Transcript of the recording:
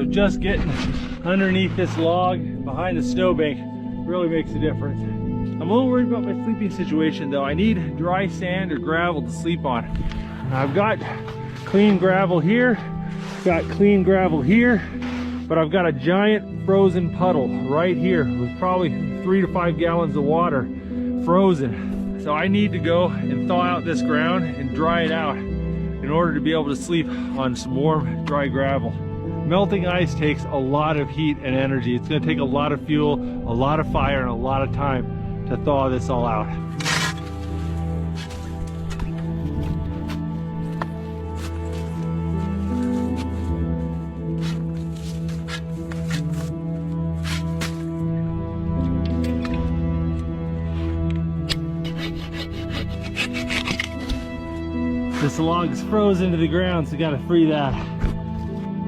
just getting underneath this log behind the snowbank really makes a difference. I'm a little worried about my sleeping situation though. I need dry sand or gravel to sleep on. I've got clean gravel here, got clean gravel here, but I've got a giant frozen puddle right here with probably 3 to 5 gallons of water frozen. So I need to go and thaw out this ground and dry it out in order to be able to sleep on some warm, dry gravel. Melting ice takes a lot of heat and energy. It's going to take a lot of fuel, a lot of fire, and a lot of time to thaw this all out. This log's frozen to the ground, so you gotta free that.